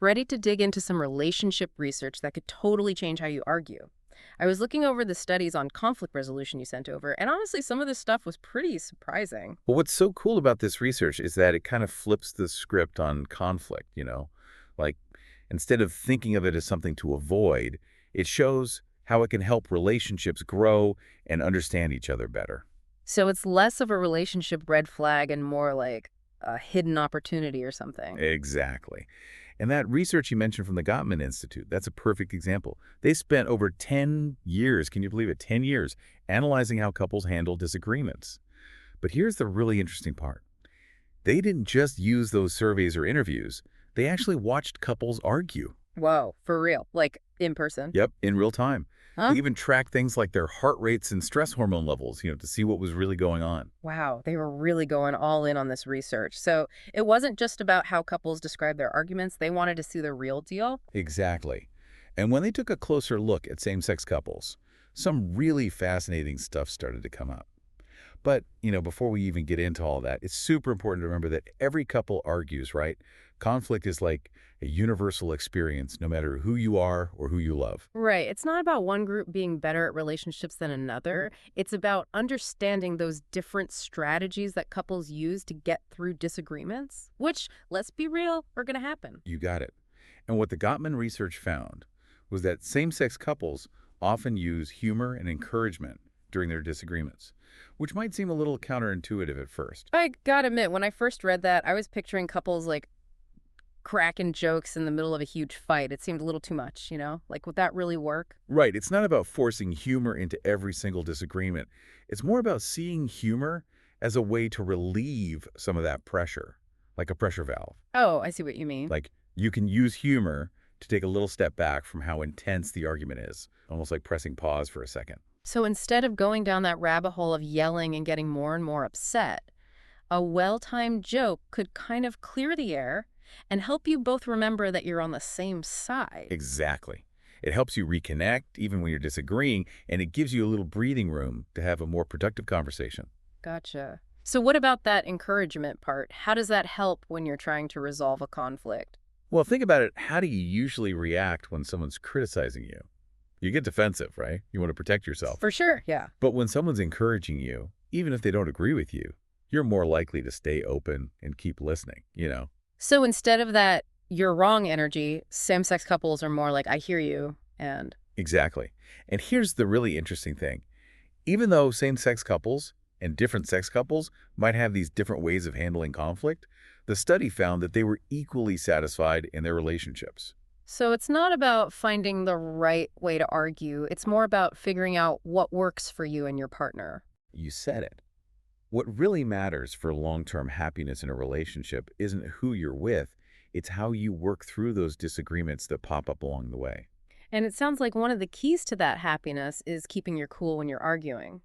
ready to dig into some relationship research that could totally change how you argue. I was looking over the studies on conflict resolution you sent over, and honestly, some of this stuff was pretty surprising. Well, what's so cool about this research is that it kind of flips the script on conflict. Like, instead of thinking of it as something to avoid, it shows how it can help relationships grow and understand each other better. So it's less of a relationship red flag and more like a hidden opportunity or something. Exactly. And that research you mentioned from the Gottman Institute, that's a perfect example. They spent over 10 years, can you believe it, 10 years, analyzing how couples handle disagreements. But here's the really interesting part. They didn't just use those surveys or interviews. They actually watched couples argue. Whoa, for real? Like in person? Yep, in real time. Huh? They even tracked things like their heart rates and stress hormone levels, to see what was really going on. Wow, they were really going all in on this research. So it wasn't just about how couples describe their arguments. They wanted to see the real deal. Exactly. And when they took a closer look at same-sex couples, some really fascinating stuff started to come up. But, before we even get into all that, it's super important to remember that every couple argues, right? Conflict is like a universal experience, no matter who you are or who you love. Right. It's not about one group being better at relationships than another. It's about understanding those different strategies that couples use to get through disagreements, which, let's be real, are going to happen. You got it. And what the Gottman research found was that same-sex couples often use humor and encouragement during their disagreements, which might seem a little counterintuitive at first. I gotta admit, when I first read that, I was picturing couples like cracking jokes in the middle of a huge fight. It seemed a little too much, you know? Like, would that really work? Right. It's not about forcing humor into every single disagreement. It's more about seeing humor as a way to relieve some of that pressure, like a pressure valve. Oh, I see what you mean. Like, you can use humor to take a little step back from how intense the argument is, almost like pressing pause for a second. So instead of going down that rabbit hole of yelling and getting more and more upset, a well-timed joke could kind of clear the air and help you both remember that you're on the same side. Exactly. It helps you reconnect even when you're disagreeing, and it gives you a little breathing room to have a more productive conversation. Gotcha. So what about that encouragement part? How does that help when you're trying to resolve a conflict? Well, think about it. How do you usually react when someone's criticizing you? You get defensive, right? You want to protect yourself. For sure, yeah. But when someone's encouraging you, even if they don't agree with you, you're more likely to stay open and keep listening. So instead of that you're wrong energy, same-sex couples are more like, I hear you, and... Exactly. And here's the really interesting thing. Even though same-sex couples and different sex couples might have these different ways of handling conflict, the study found that they were equally satisfied in their relationships. So it's not about finding the right way to argue. It's more about figuring out what works for you and your partner. You said it. What really matters for long-term happiness in a relationship isn't who you're with, it's how you work through those disagreements that pop up along the way. And it sounds like one of the keys to that happiness is keeping your cool when you're arguing.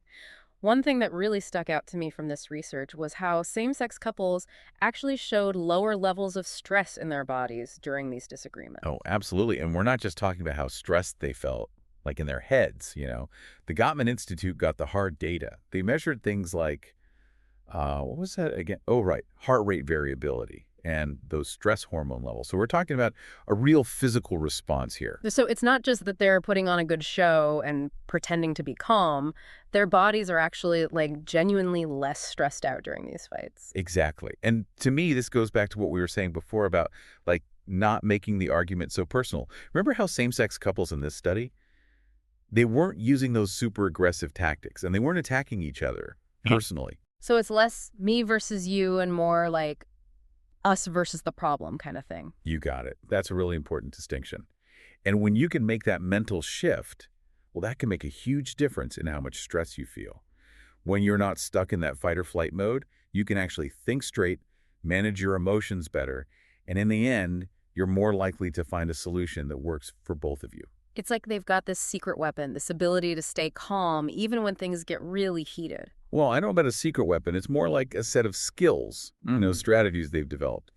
One thing that really stuck out to me from this research was how same-sex couples actually showed lower levels of stress in their bodies during these disagreements. Oh, absolutely. And we're not just talking about how stressed they felt, like in their heads. The Gottman Institute got the hard data. They measured things like, what was that again? Oh, right. Heart rate variability and those stress hormone levels. So we're talking about a real physical response here. So it's not just that they're putting on a good show and pretending to be calm. Their bodies are actually like genuinely less stressed out during these fights. Exactly. And to me, this goes back to what we were saying before about like not making the argument so personal. Remember how same-sex couples in this study, they weren't using those super aggressive tactics and they weren't attacking each other personally. So it's less me versus you and more like us versus the problem kind of thing. You got it. That's a really important distinction. And when you can make that mental shift, well, that can make a huge difference in how much stress you feel. When you're not stuck in that fight or flight mode, you can actually think straight, manage your emotions better, and in the end, you're more likely to find a solution that works for both of you. It's like they've got this secret weapon, this ability to stay calm even when things get really heated. Well, I don't know about a secret weapon. It's more like a set of skills, strategies they've developed.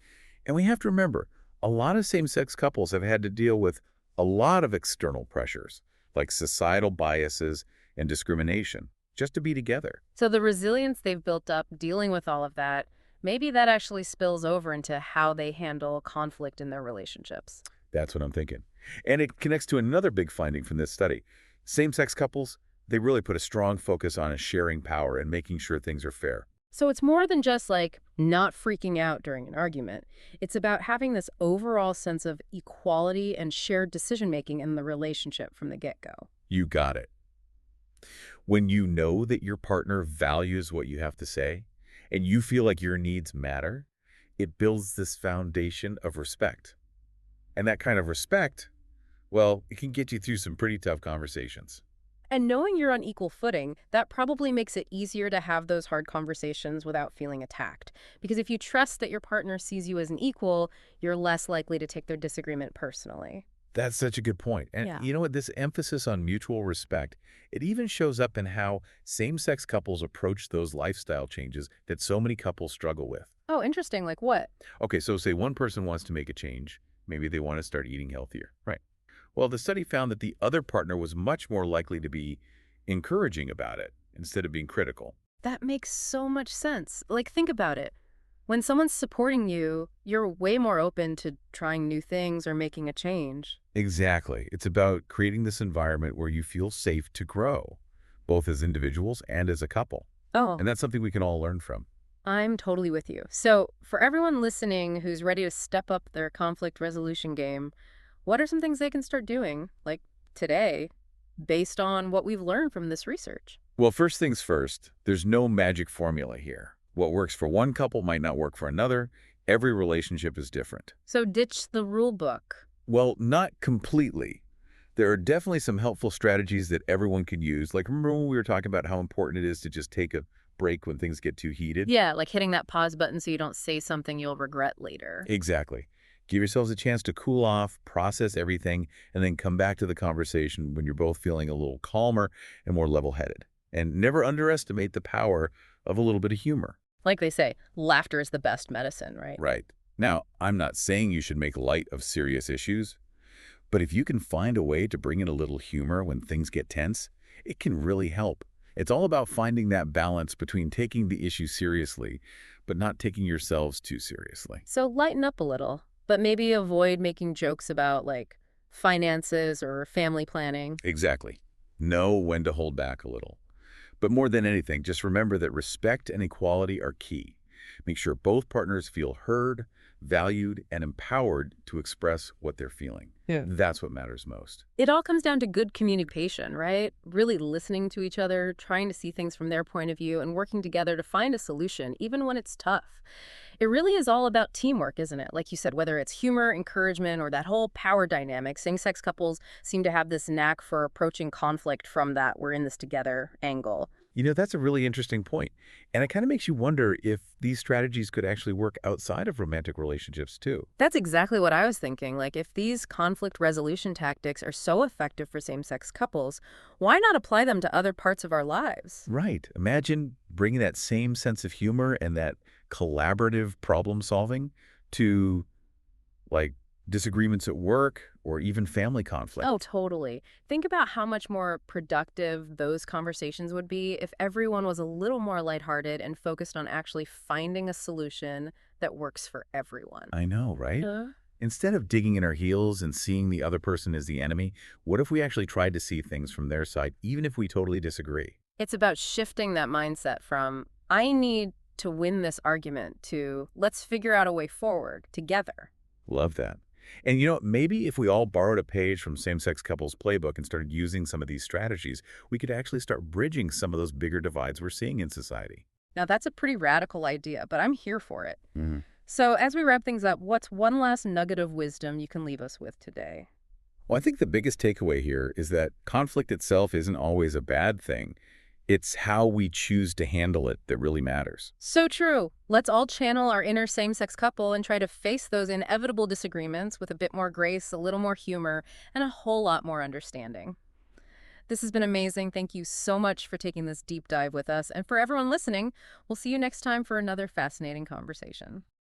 And we have to remember, a lot of same-sex couples have had to deal with a lot of external pressures, like societal biases and discrimination, just to be together. So the resilience they've built up dealing with all of that maybe that actually spills over into how they handle conflict in their relationships. That's what I'm thinking. And it connects to another big finding from this study. Same-sex couples, they really put a strong focus on sharing power and making sure things are fair. So it's more than just like not freaking out during an argument. It's about having this overall sense of equality and shared decision making in the relationship from the get-go. You got it. When you know that your partner values what you have to say and you feel like your needs matter, it builds this foundation of respect. And that kind of respect, well, it can get you through some pretty tough conversations. And knowing you're on equal footing, that probably makes it easier to have those hard conversations without feeling attacked. Because if you trust that your partner sees you as an equal, you're less likely to take their disagreement personally. That's such a good point. And Yeah. you know what? This emphasis on mutual respect, it even shows up in how same-sex couples approach those lifestyle changes that so many couples struggle with. Oh, interesting. Like what? Okay, so say one person wants to make a change. Maybe they want to start eating healthier. Right. Well, the study found that the other partner was much more likely to be encouraging about it instead of being critical. That makes so much sense. Like, think about it. When someone's supporting you, you're way more open to trying new things or making a change. Exactly. It's about creating this environment where you feel safe to grow, both as individuals and as a couple. Oh, And that's something we can all learn from. I'm totally with you. So, for everyone listening who's ready to step up their conflict resolution game, what are some things they can start doing, like today, based on what we've learned from this research? Well, first things first, there's no magic formula here. What works for one couple might not work for another. Every relationship is different. So, ditch the rule book. Well, not completely. There are definitely some helpful strategies that everyone could use. Like, remember when we were talking about how important it is to just take a break when things get too heated? Yeah, like hitting that pause button so you don't say something you'll regret later. Exactly. Give yourselves a chance to cool off, process everything, and then come back to the conversation when you're both feeling a little calmer and more level-headed. And never underestimate the power of a little bit of humor. Like they say, laughter is the best medicine, right? Right. Now, I'm not saying you should make light of serious issues, but if you can find a way to bring in a little humor when things get tense, it can really help. It's all about finding that balance between taking the issue seriously, but not taking yourselves too seriously. So lighten up a little, but maybe avoid making jokes about like finances or family planning. Exactly. Know when to hold back a little. But more than anything, just remember that respect and equality are key. Make sure both partners feel heard, valued, and empowered to express what they're feeling. Yeah. That's what matters most. It all comes down to good communication, right? Really listening to each other, trying to see things from their point of view, and working together to find a solution, even when it's tough. It really is all about teamwork, isn't it? Like you said, whether it's humor, encouragement, or that whole power dynamic, same-sex couples seem to have this knack for approaching conflict from that we're in this together angle. You know, that's a really interesting point. And it kind of makes you wonder if these strategies could actually work outside of romantic relationships too. That's exactly what I was thinking. Like, if these conflict resolution tactics are so effective for same-sex couples, why not apply them to other parts of our lives? Right. Imagine bringing that same sense of humor and that collaborative problem solving to, like, disagreements at work or even family conflict. Oh, totally. Think about how much more productive those conversations would be if everyone was a little more lighthearted and focused on actually finding a solution that works for everyone. I know, right? Uh, Instead of digging in our heels and seeing the other person as the enemy, what if we actually tried to see things from their side, even if we totally disagree? It's about shifting that mindset from, I need to win this argument, to let's figure out a way forward together. Love that. And you know, maybe if we all borrowed a page from same-sex couples' playbook and started using some of these strategies, we could actually start bridging some of those bigger divides we're seeing in society. Now, that's a pretty radical idea, but I'm here for it. Mhm. So, as we wrap things up, what's one last nugget of wisdom you can leave us with today? Well, I think the biggest takeaway here is that conflict itself isn't always a bad thing. It's how we choose to handle it that really matters. So true. Let's all channel our inner same-sex couple and try to face those inevitable disagreements with a bit more grace, a little more humor, and a whole lot more understanding. This has been amazing. Thank you so much for taking this deep dive with us. And for everyone listening, we'll see you next time for another fascinating conversation.